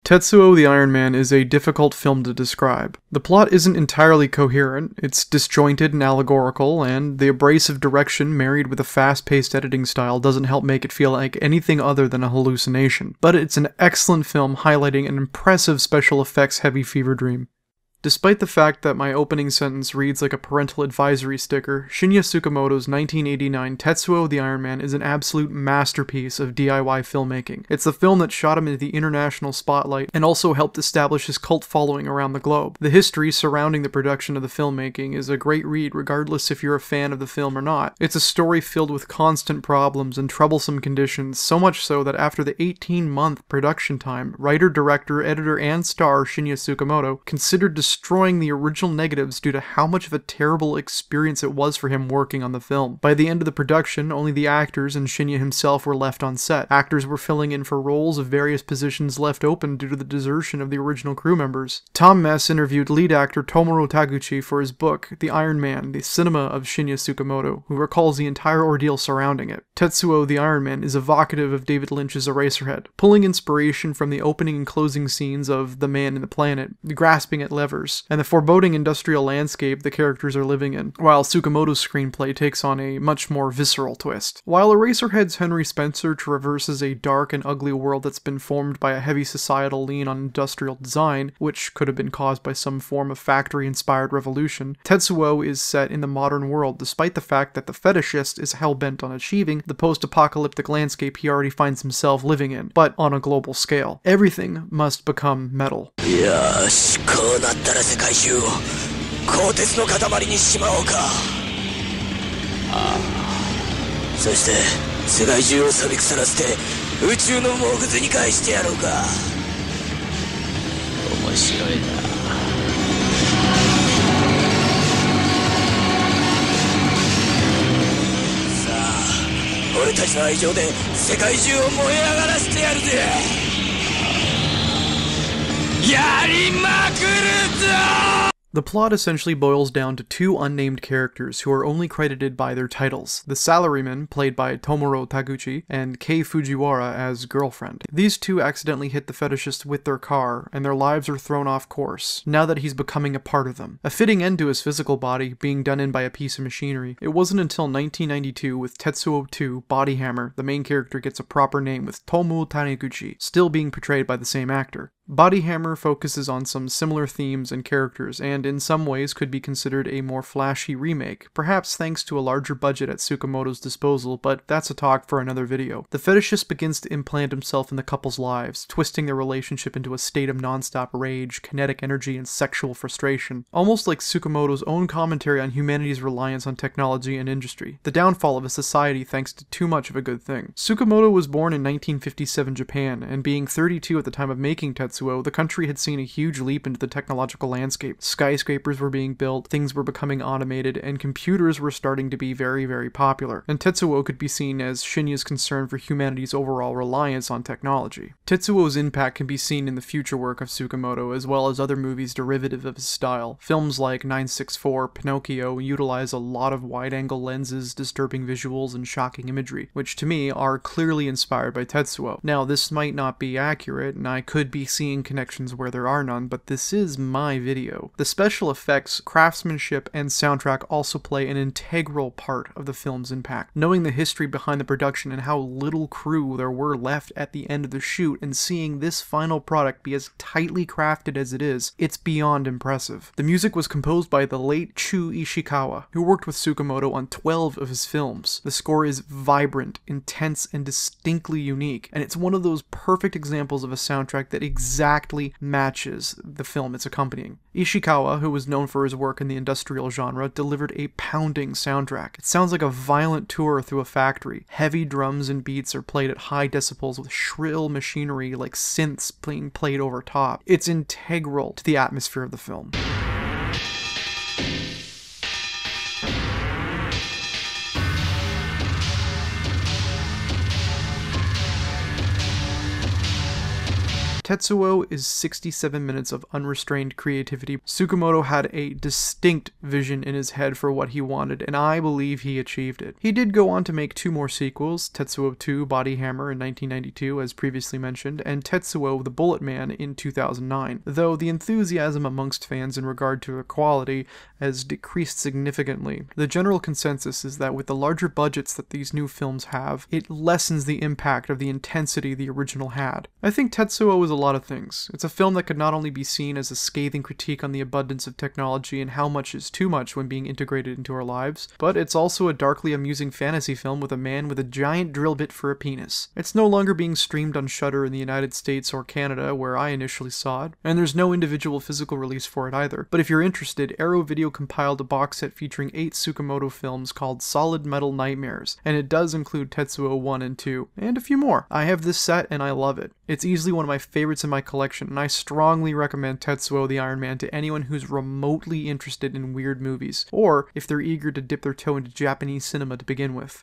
Tetsuo the Iron Man is a difficult film to describe. The plot isn't entirely coherent, it's disjointed and allegorical, and the abrasive direction married with a fast-paced editing style doesn't help make it feel like anything other than a hallucination. But it's an excellent film highlighting an impressive special effects heavy fever dream. Despite the fact that my opening sentence reads like a parental advisory sticker, Shinya Tsukamoto's 1989 Tetsuo the Iron Man is an absolute masterpiece of DIY filmmaking. It's the film that shot him into the international spotlight and also helped establish his cult following around the globe. The history surrounding the production of the filmmaking is a great read regardless if you're a fan of the film or not. It's a story filled with constant problems and troublesome conditions, so much so that after the 18-month production time, writer, director, editor, and star Shinya Tsukamoto considered destroying the original negatives due to how much of a terrible experience it was for him working on the film. By the end of the production, only the actors and Shinya himself were left on set. Actors were filling in for roles of various positions left open due to the desertion of the original crew members. Tom Mess interviewed lead actor Tomoro Taguchi for his book, The Iron Man, the Cinema of Shinya Tsukamoto, who recalls the entire ordeal surrounding it. Tetsuo the Iron Man is evocative of David Lynch's Eraserhead, pulling inspiration from the opening and closing scenes of The Man in the Planet, grasping at levers, and the foreboding industrial landscape the characters are living in, while Tsukamoto's screenplay takes on a much more visceral twist. While Eraserhead's Henry Spencer traverses a dark and ugly world that's been formed by a heavy societal lean on industrial design, which could have been caused by some form of factory-inspired revolution, Tetsuo is set in the modern world despite the fact that the fetishist is hell-bent on achieving the post-apocalyptic landscape he already finds himself living in, but on a global scale. Everything must become metal. こうなったら世界中を鋼鉄の塊にしまおうか。そして世界中を錆び腐らせて宇宙の藻くずに返してやろうか。面白いな。さあ、俺たちの愛情で世界中を燃え上がらせてやるぜ。The plot essentially boils down to two unnamed characters who are only credited by their titles, the salaryman, played by Tomoro Taguchi, and Kei Fujiwara as girlfriend. These two accidentally hit the fetishist with their car, and their lives are thrown off course, now that he's becoming a part of them. A fitting end to his physical body being done in by a piece of machinery, it wasn't until 1992 with Tetsuo 2, Body Hammer, the main character gets a proper name with Tomu Taniguchi, still being portrayed by the same actor. Body Hammer focuses on some similar themes and characters, and in some ways could be considered a more flashy remake, perhaps thanks to a larger budget at Tsukamoto's disposal, but that's a talk for another video. The fetishist begins to implant himself in the couple's lives, twisting their relationship into a state of non-stop rage, kinetic energy, and sexual frustration, almost like Tsukamoto's own commentary on humanity's reliance on technology and industry, the downfall of a society thanks to too much of a good thing. Tsukamoto was born in 1957 Japan, and being 32 at the time of making Tetsuo, the country had seen a huge leap into the technological landscape. Skyscrapers were being built, things were becoming automated, and computers were starting to be very, very popular. And Tetsuo could be seen as Shinya's concern for humanity's overall reliance on technology. Tetsuo's impact can be seen in the future work of Tsukamoto, as well as other movies derivative of his style. Films like 964, Pinocchio utilize a lot of wide-angle lenses, disturbing visuals, and shocking imagery, which to me are clearly inspired by Tetsuo. Now, this might not be accurate, and I could be seeing connections where there are none, but this is my video. The special effects, craftsmanship, and soundtrack also play an integral part of the film's impact. Knowing the history behind the production and how little crew there were left at the end of the shoot, and seeing this final product be as tightly crafted as it is, it's beyond impressive. The music was composed by the late Chu Ishikawa, who worked with Tsukamoto on 12 of his films. The score is vibrant, intense, and distinctly unique, and it's one of those perfect examples of a soundtrack that exactly matches the film it's accompanying. Ishikawa, who was known for his work in the industrial genre, delivered a pounding soundtrack. It sounds like a violent tour through a factory. Heavy drums and beats are played at high decibels with shrill machinery like synths being played over top. It's integral to the atmosphere of the film. Tetsuo is 67 minutes of unrestrained creativity. Tsukamoto had a distinct vision in his head for what he wanted, and I believe he achieved it. He did go on to make 2 more sequels, Tetsuo 2 Body Hammer in 1992, as previously mentioned, and Tetsuo the Bullet Man in 2009, though the enthusiasm amongst fans in regard to the quality has decreased significantly. The general consensus is that with the larger budgets that these new films have, it lessens the impact of the intensity the original had. I think Tetsuo is a lot of things. It's a film that could not only be seen as a scathing critique on the abundance of technology and how much is too much when being integrated into our lives, but it's also a darkly amusing fantasy film with a man with a giant drill bit for a penis. It's no longer being streamed on Shudder in the United States or Canada, where I initially saw it, and there's no individual physical release for it either. But if you're interested, Arrow Video compiled a box set featuring 8 Tsukamoto films called Solid Metal Nightmares, and it does include Tetsuo 1 and 2, and a few more. I have this set and I love it. It's easily one of my favorites in my collection, and I strongly recommend Tetsuo the Iron Man to anyone who's remotely interested in weird movies, or if they're eager to dip their toe into Japanese cinema to begin with.